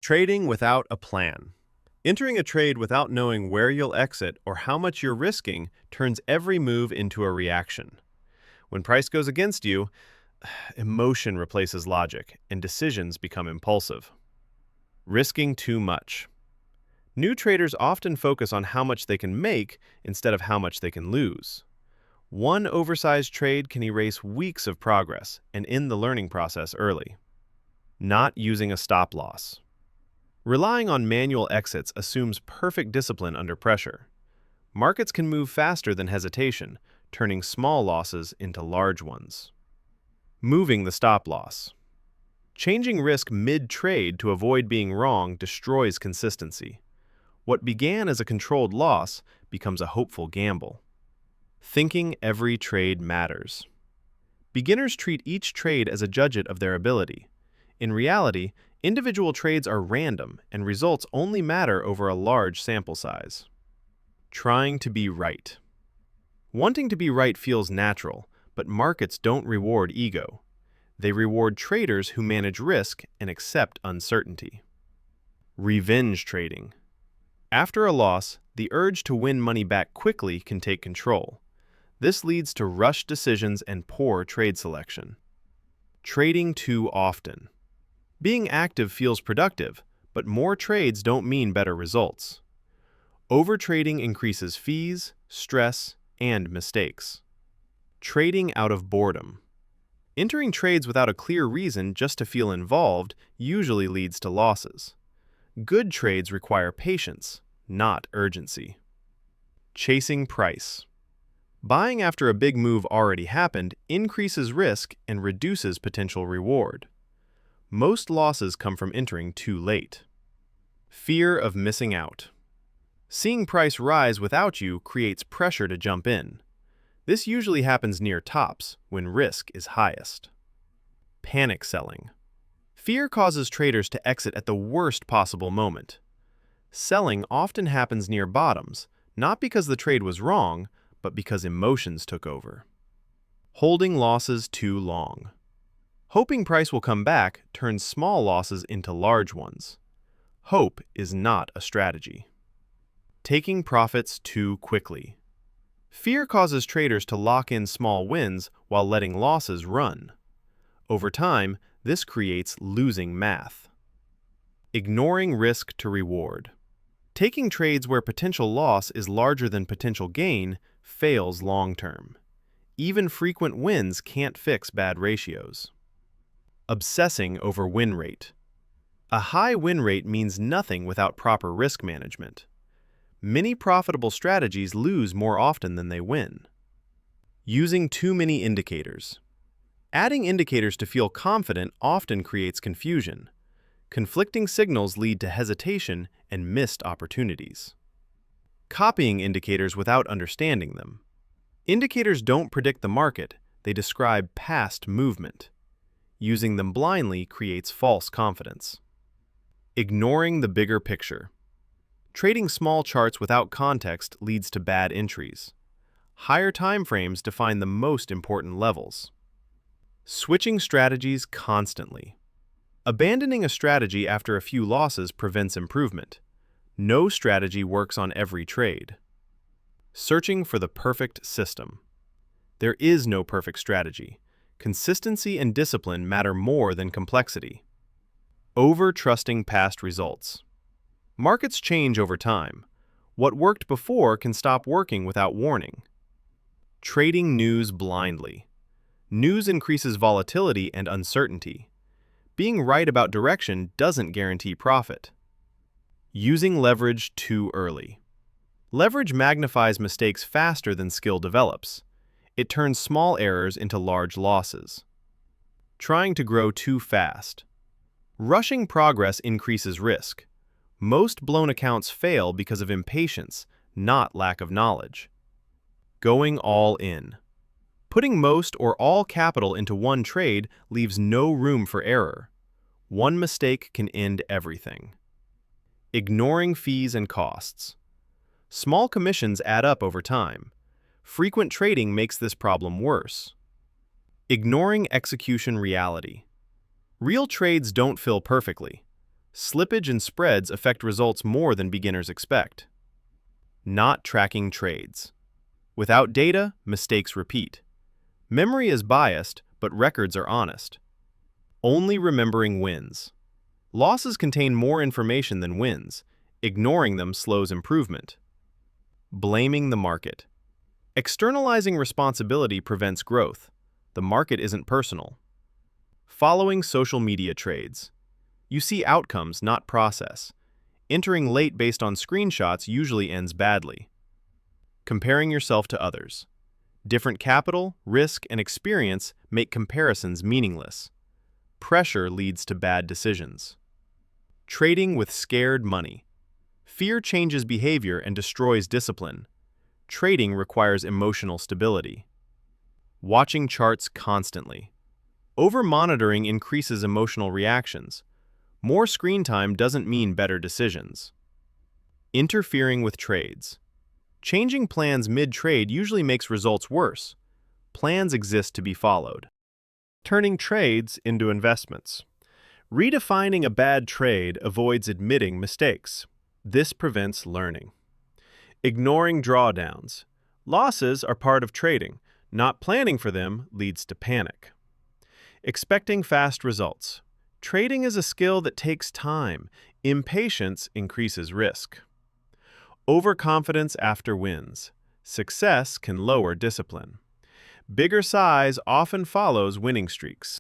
Trading without a plan. Entering a trade without knowing where you'll exit or how much you're risking turns every move into a reaction. When price goes against you, emotion replaces logic and decisions become impulsive. Risking too much. New traders often focus on how much they can make instead of how much they can lose. One oversized trade can erase weeks of progress and end the learning process early. Not using a stop loss. Relying on manual exits assumes perfect discipline under pressure. Markets can move faster than hesitation, turning small losses into large ones. Moving the stop loss. Changing risk mid-trade to avoid being wrong destroys consistency. What began as a controlled loss becomes a hopeful gamble. Thinking every trade matters. Beginners treat each trade as a judgment of their ability. In reality, individual trades are random and results only matter over a large sample size. Trying to be right. Wanting to be right feels natural, but markets don't reward ego. They reward traders who manage risk and accept uncertainty. Revenge trading. After a loss, the urge to win money back quickly can take control. This leads to rushed decisions and poor trade selection. Trading too often. Being active feels productive, but more trades don't mean better results. Overtrading increases fees, stress, and mistakes. Trading out of boredom. Entering trades without a clear reason just to feel involved usually leads to losses. Good trades require patience, not urgency. Chasing price. Buying after a big move already happened increases risk and reduces potential reward. Most losses come from entering too late. Fear of missing out. Seeing price rise without you creates pressure to jump in. This usually happens near tops, when risk is highest. Panic selling. Fear causes traders to exit at the worst possible moment. Selling often happens near bottoms, not because the trade was wrong, but because emotions took over. Holding losses too long. Hoping price will come back turns small losses into large ones. Hope is not a strategy. Taking profits too quickly. Fear causes traders to lock in small wins while letting losses run. Over time, this creates losing math. Ignoring risk to reward. Taking trades where potential loss is larger than potential gain fails long-term. Even frequent wins can't fix bad ratios. Obsessing over win rate. A high win rate means nothing without proper risk management. Many profitable strategies lose more often than they win. Using too many indicators. Adding indicators to feel confident often creates confusion. Conflicting signals lead to hesitation and missed opportunities. Copying indicators without understanding them. Indicators don't predict the market, they describe past movement. Using them blindly creates false confidence. Ignoring the bigger picture. Trading small charts without context leads to bad entries. Higher time frames define the most important levels. Switching strategies constantly. Abandoning a strategy after a few losses prevents improvement. No strategy works on every trade. Searching for the perfect system. There is no perfect strategy. Consistency and discipline matter more than complexity. Over-trusting past results. Markets change over time. What worked before can stop working without warning. Trading news blindly. News increases volatility and uncertainty. Being right about direction doesn't guarantee profit. Using leverage too early. Leverage magnifies mistakes faster than skill develops. It turns small errors into large losses. Trying to grow too fast. Rushing progress increases risk. Most blown accounts fail because of impatience, not lack of knowledge. Going all in. Putting most or all capital into one trade leaves no room for error. One mistake can end everything. Ignoring fees and costs. Small commissions add up over time. Frequent trading makes this problem worse. Ignoring execution reality. Real trades don't fill perfectly. Slippage and spreads affect results more than beginners expect. Not tracking trades. Without data, mistakes repeat. Memory is biased, but records are honest. Only remembering wins. Losses contain more information than wins. Ignoring them slows improvement. Blaming the market. Externalizing responsibility prevents growth. The market isn't personal. Following social media trades. You see outcomes, not process. Entering late based on screenshots usually ends badly. Comparing yourself to others. Different capital, risk, and experience make comparisons meaningless. Pressure leads to bad decisions. Trading with scared money. Fear changes behavior and destroys discipline. Trading requires emotional stability. Watching charts constantly. Over-monitoring increases emotional reactions. More screen time doesn't mean better decisions. Interfering with trades. Changing plans mid-trade usually makes results worse. Plans exist to be followed. Turning trades into investments. Redefining a bad trade avoids admitting mistakes. This prevents learning. Ignoring drawdowns. Losses are part of trading. Not planning for them leads to panic. Expecting fast results. Trading is a skill that takes time. Impatience increases risk. Overconfidence after wins. Success can lower discipline. Bigger size often follows winning streaks.